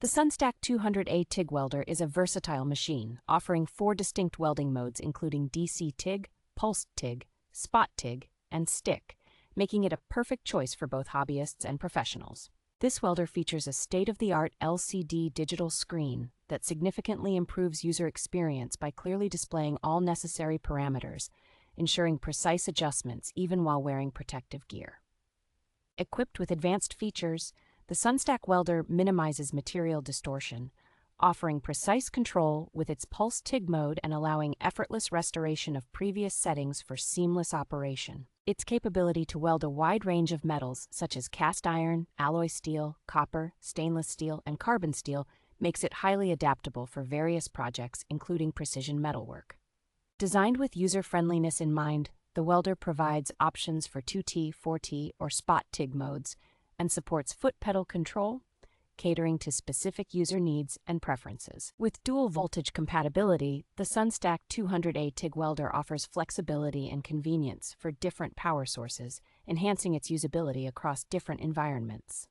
The Sunstac 200A TIG Welder is a versatile machine, offering 4 distinct welding modes including DC TIG, Pulse TIG, spot TIG, and stick, making it a perfect choice for both hobbyists and professionals. This welder features a state-of-the-art LCD digital screen that significantly improves user experience by clearly displaying all necessary parameters, ensuring precise adjustments even while wearing protective gear. Equipped with advanced features, the Sunstac welder minimizes material distortion, offering precise control with its Pulse TIG mode and allowing effortless restoration of previous settings for seamless operation. Its capability to weld a wide range of metals such as cast iron, alloy steel, copper, stainless steel, and carbon steel makes it highly adaptable for various projects, including precision metalwork. Designed with user-friendliness in mind, the welder provides options for 2T, 4T, or spot TIG modes, and supports foot pedal control, catering to specific user needs and preferences. With dual voltage compatibility, the Sunstac 200A TIG Welder offers flexibility and convenience for different power sources, enhancing its usability across different environments.